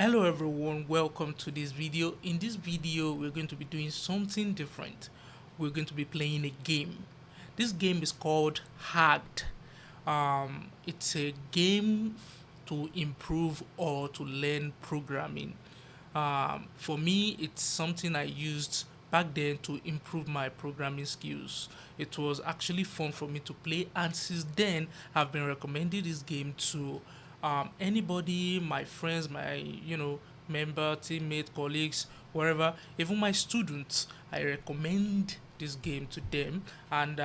Hello everyone, welcome to this video. In this video, we're going to be doing something different. We're going to be playing a game. This game is called Hacked. It's a game to improve or to learn programming. For me, it's something I used back then to improve my programming skills. It was actually fun for me to play, and since then, I've been recommending this game to anybody, my friends, my member, teammate, colleagues, wherever, even my students. I recommend this game to them, and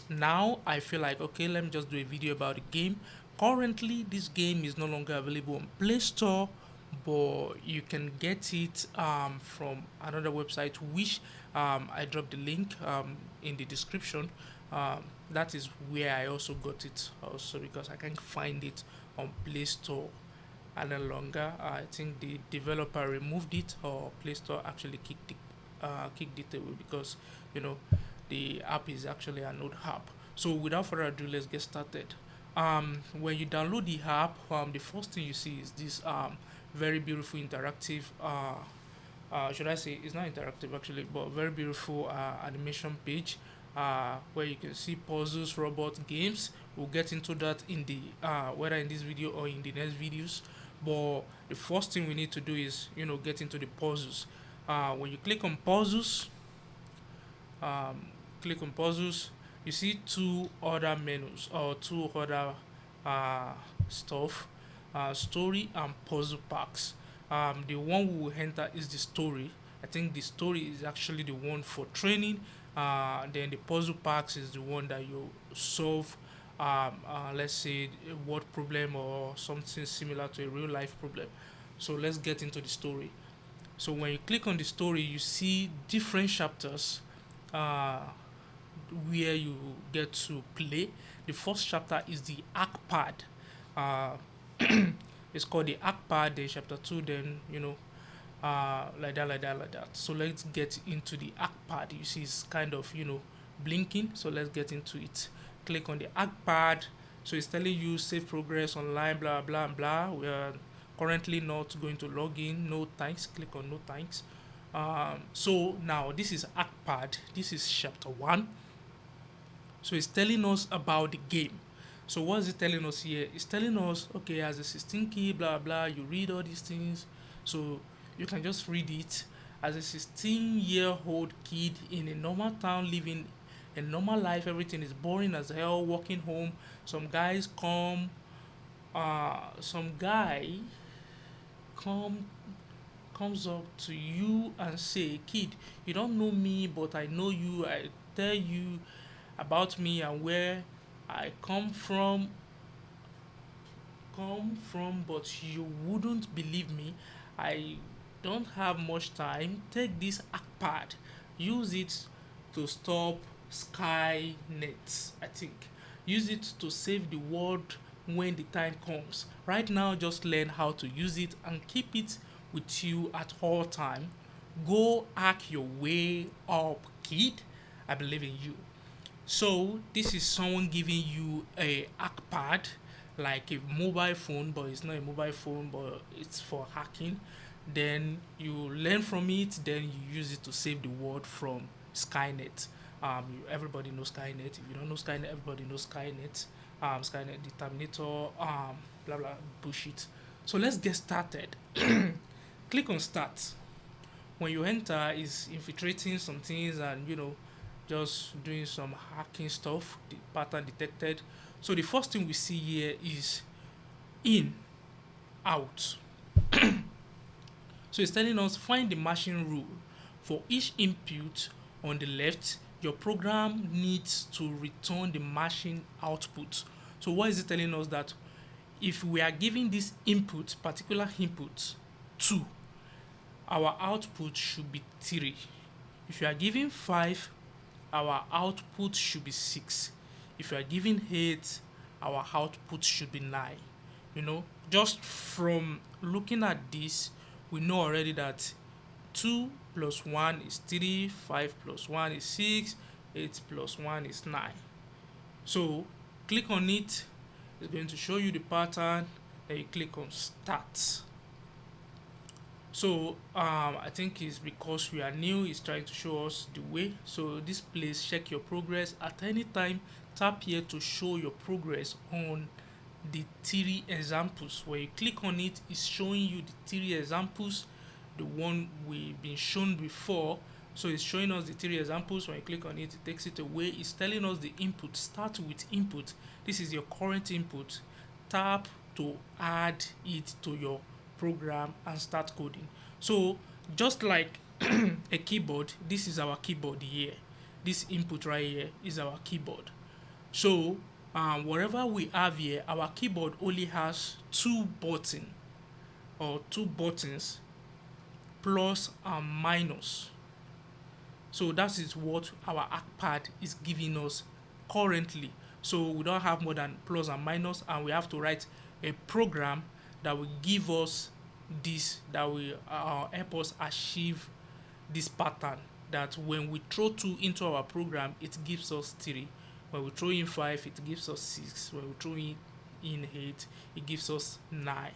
now I feel like okay, let me just do a video about the game. Currently, this game is no longer available on Play Store, but you can get it from another website, which I dropped the link in the description. That is where I also got it, also because I can't find it on Play Store any longer. I think the developer removed it, or Play Store actually kicked it away because you know the app is actually an old app. So without further ado, let's get started. When you download the app, the first thing you see is this very beautiful interactive. Should I say it's not interactive actually, but very beautiful animation page where you can see puzzles, robot games. We'll get into that in the whether in this video or in the next videos. But the first thing we need to do is get into the puzzles. When you um, click on puzzles, you see two other menus or two other uh, stuff, story and puzzle packs. The one we will enter is the story. I think the story is actually the one for training. Then the puzzle packs is the one that you solve. Let's say a word problem or something similar to a real life problem. So let's get into the story. So when you click on the story, you see different chapters uh, where you get to play. The first chapter is the Akpad. Uh, it's called the Akpad. Then chapter two, then like that, like that, like that. So let's get into the Akpad. You see, it's kind of blinking. So let's get into it. Click on the Akpad. So it's telling you save progress online, blah blah blah. We are currently not going to log in. No thanks. Click on no thanks. So now this is Akpad. This is chapter one. So it's telling us about the game. So what is it telling us here? It's telling us, okay, as a 16 key, blah blah, you read all these things. So you can just read it. As a 16-year-old kid in a normal town living a normal life, everything is boring as hell, walking home. Some guys come, some guy come comes up to you and say, kid, you don't know me, but I know you. I tell you about me and where I come from, but you wouldn't believe me. I don't have much time. Take this Akpad, use it to stop Skynet. I think use it to save the world when the time comes. Right now, just learn how to use it and keep it with you at all time. Go hack your way up, kid. I believe in you. So this is someone giving you a hackpad, like a mobile phone, but it's not a mobile phone, but it's for hacking. Then you learn from it. Then you use it to save the world from Skynet. Everybody knows Skynet. If you don't know Skynet, everybody knows Skynet. Skynet, the Terminator, blah blah bullshit. So let's get started. Click on start. When you enter, is infiltrating some things and just doing some hacking stuff. The pattern detected. So the first thing we see here is in, out. So it's telling us find the machine rule. For each input on the left, your program needs to return the machine output. So what is it telling us? That if we are giving this input, particular input, 2, our output should be 3. If you are giving 5, our output should be 6. If you are giving 8, our output should be 9. Just from looking at this, we know already that 2 plus 1 is 3, 5 plus 1 is 6, 8 plus 1 is 9. So click on it, it's going to show you the pattern. Then you click on start. So I think it's because we are new, it's trying to show us the way. So this place, check your progress at any time. Tap here to show your progress on the three examples. When you click on it, it's showing you the three examples, the one we've been shown before. So it's showing us the three examples. When you click on it, it takes it away. It's telling us the input. Start with input. This is your current input. Tap to add it to your program and start coding. So just like a keyboard, this is our keyboard here. This input right here is our keyboard. So whatever we have here, our keyboard only has two buttons, plus and minus. So that is what our ArcPad is giving us currently. So we don't have more than plus and minus, and we have to write a program that will give us this, that will help us achieve this pattern. That when we throw 2 into our program, it gives us 3. When we throw in 5, it gives us 6. When we throw in 8, it gives us 9.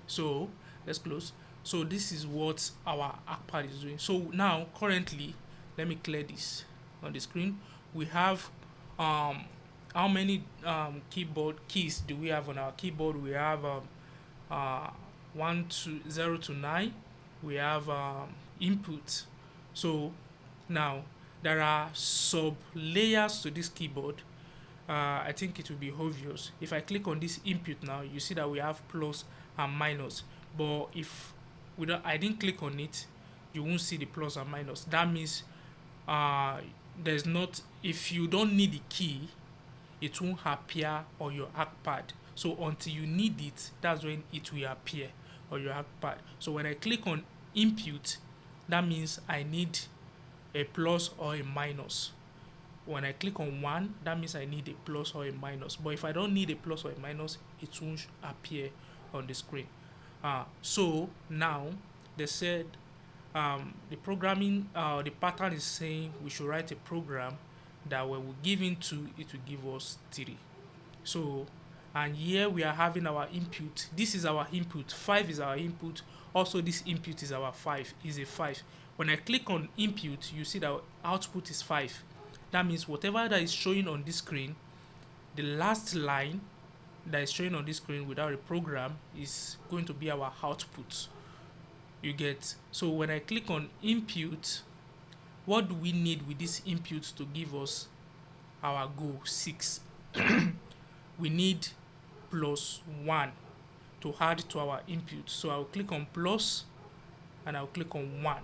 So let's close. So this is what our ArcPad is doing. So now currently, let me clear this on the screen. We have how many keyboard keys do we have on our keyboard? We have 0 to 9. We have input. So now there are sub layers to this keyboard. I think it will be obvious. If I click on this input now, you see that we have plus and minus. But if I didn't click on it, you won't see the plus and minus. That means there's not, if you don't need the key, it won't appear on your ArcPad. So until you need it, that's when it will appear on your ArcPad. So when I click on input, that means I need a plus or a minus. When I click on 1, that means I need a plus or a minus. But if I don't need a plus or a minus, it won't appear on the screen. So now they said the pattern is saying we should write a program that when we give in 2, it will give us 3. So, and here we are having our input. This is our input. 5 is our input. Also, this input is our 5. Is a 5. When I click on input, you see that output is 5. That means whatever that is showing on this screen, the last line that is showing on this screen without a program is going to be our output. You get? So when I click on input, what do we need with this input to give us our goal 6? We need plus 1 to add to our input. So I'll click on plus and I'll click on 1.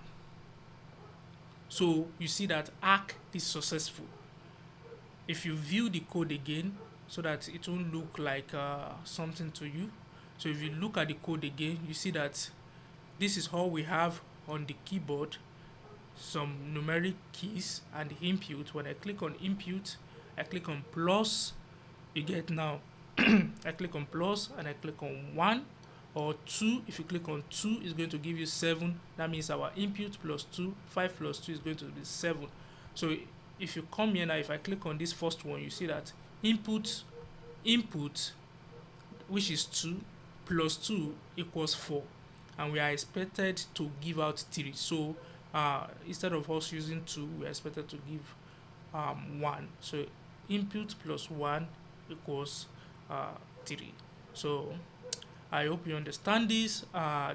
So you see that arc is successful. If you view the code again, so that it won't look like something to you. So if you look at the code again, you see that this is all we have on the keyboard, some numeric keys and the input. When I click on input, I click on plus, you get now I click on plus and I click on 1 or 2. If you click on 2, it's going to give you 7. That means our input plus 2, 5 plus 2 is going to be 7. So if you come here now, if I click on this first one, you see that input, which is 2, plus 2 equals 4. And we are expected to give out 3. So instead of us using 2, we are expected to give 1. So input plus 1 equals 3. So I hope you understand this.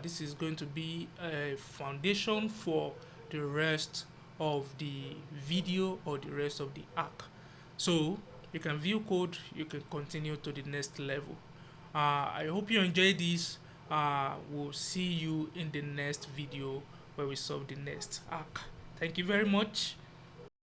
This is going to be a foundation for the rest of the video or the rest of the arc. So you can view code, you can continue to the next level. I hope you enjoyed this. We'll see you in the next video where we solve the next arc. Thank you very much.